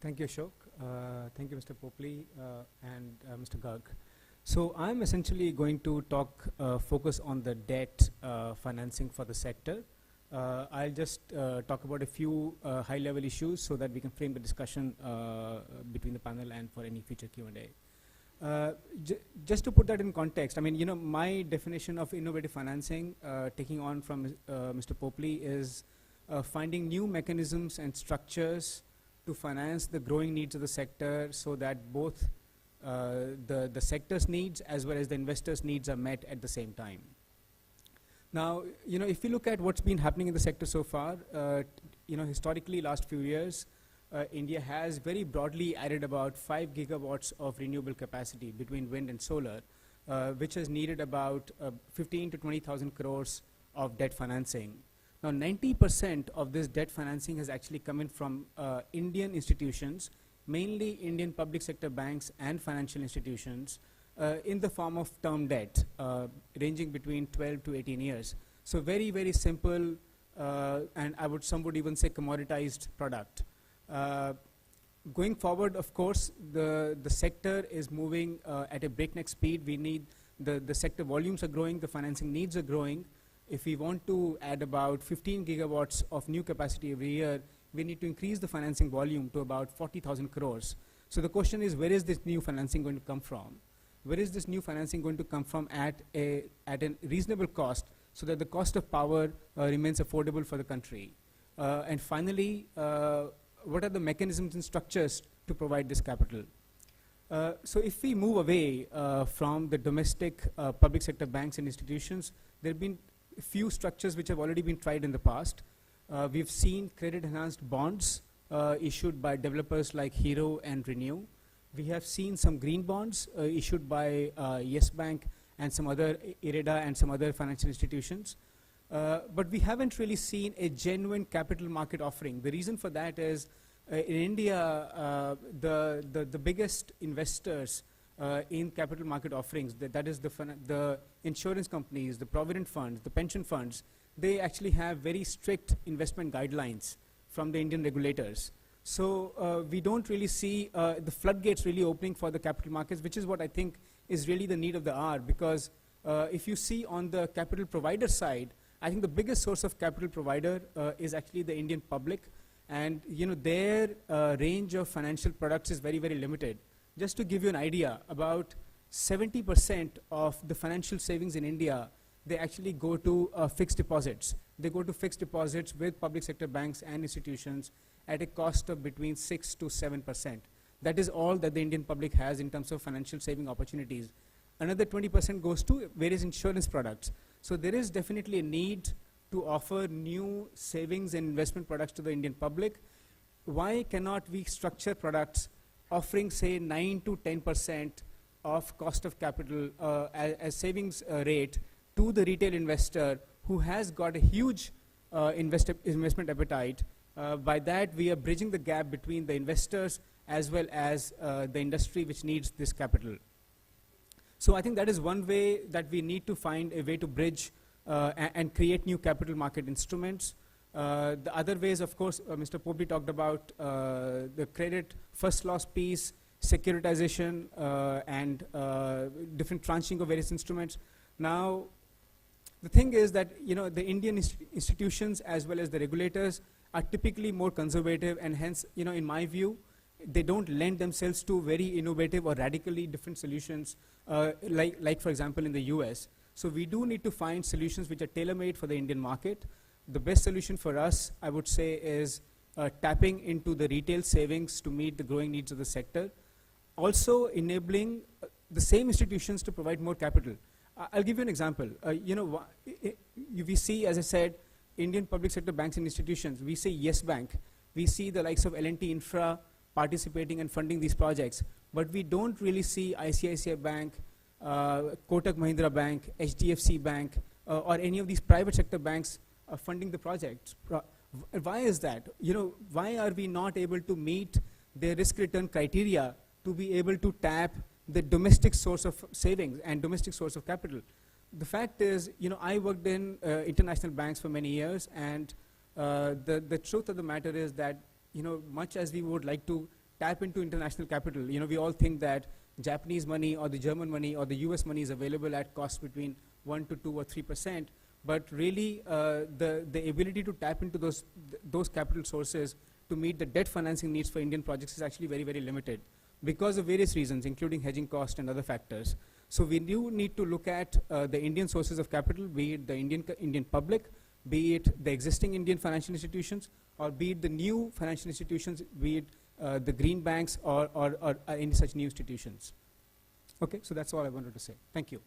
Thank you, Ashok. Thank you, Mr. Popley and Mr. Garg. So I'm essentially going to focus on the debt financing for the sector. I'll just talk about a few high-level issues so that we can frame the discussion between the panel and for any future Q&A. Just to put that in context, I mean, my definition of innovative financing, taking on from Mr. Popley, is finding new mechanisms and structures to finance the growing needs of the sector so that both the sector's needs as well as the investors' needs are met at the same time. Now, if you look at what's been happening in the sector so far, historically, last few years, India has very broadly added about 5 gigawatts of renewable capacity between wind and solar, which has needed about 15 to 20,000 crores of debt financing. Now, 90% of this debt financing has actually come in from Indian institutions, mainly Indian public sector banks and financial institutions, in the form of term debt, ranging between 12 to 18 years. So very, very simple, and some would even say commoditized product. Going forward, of course, the sector is moving at a breakneck speed. We need, the sector volumes are growing, the financing needs are growing. If we want to add about 15 gigawatts of new capacity every year, we need to increase the financing volume to about 40,000 crores. So the question is, where is this new financing going to come from? Where is this new financing going to come from at a reasonable cost so that the cost of power remains affordable for the country? And finally, what are the mechanisms and structures to provide this capital? So if we move away from the domestic public sector banks and institutions, there have been a few structures which have already been tried in the past. We've seen credit-enhanced bonds issued by developers like Hero and Renew. We have seen some green bonds issued by Yes Bank and some other IREDA and some other financial institutions. But we haven't really seen a genuine capital market offering. The reason for that is in India, the biggest investors in capital market offerings, that is the insurance companies, the provident funds, the pension funds, they actually have very strict investment guidelines from the Indian regulators. So we don't really see the floodgates really opening for the capital markets, which is what I think is really the need of the hour, because if you see on the capital provider side, I think the biggest source of capital provider is actually the Indian public, and their range of financial products is very, very limited. Just to give you an idea, about 70% of the financial savings in India, they actually go to fixed deposits. They go to fixed deposits with public sector banks and institutions at a cost of between 6 to 7%. That is all that the Indian public has in terms of financial saving opportunities. Another 20% goes to various insurance products. So there is definitely a need to offer new savings and investment products to the Indian public. Why cannot we structure products offering, say, 9 to 10% of cost of capital as savings rate to the retail investor who has got a huge investment appetite? By that, we are bridging the gap between the investors as well as the industry which needs this capital. So I think that is one way that we need to find a way to bridge and create new capital market instruments. The other ways, of course, Mr. Popley talked about the credit first loss piece, securitization, and different tranching of various instruments. Now, the thing is that the Indian institutions as well as the regulators are typically more conservative, and hence, in my view, they don't lend themselves to very innovative or radically different solutions, like for example in the US. So we do need to find solutions which are tailor-made for the Indian market. The best solution for us, I would say, is tapping into the retail savings to meet the growing needs of the sector. Also enabling the same institutions to provide more capital. I'll give you an example. We see, as I said, Indian public sector banks and institutions. We see Yes Bank. We see the likes of L&T Infra participating and funding these projects. But we don't really see ICICI Bank, Kotak Mahindra Bank, HDFC Bank, or any of these private sector banks funding the projects. Why is that? Why are we not able to meet their risk return criteria to be able to tap the domestic source of savings and domestic source of capital? The fact is, I worked in international banks for many years, and the truth of the matter is that, much as we would like to tap into international capital. You know, we all think that Japanese money or the German money or the US money is available at cost between 1 to 2 or 3%, but really the ability to tap into those capital sources to meet the debt financing needs for Indian projects is actually very, very limited because of various reasons, including hedging cost and other factors. So we do need to look at the Indian sources of capital, be it the Indian public, be it the existing Indian financial institutions, or be it the new financial institutions, be it the green banks or any such new institutions. Okay, so that's all I wanted to say. Thank you.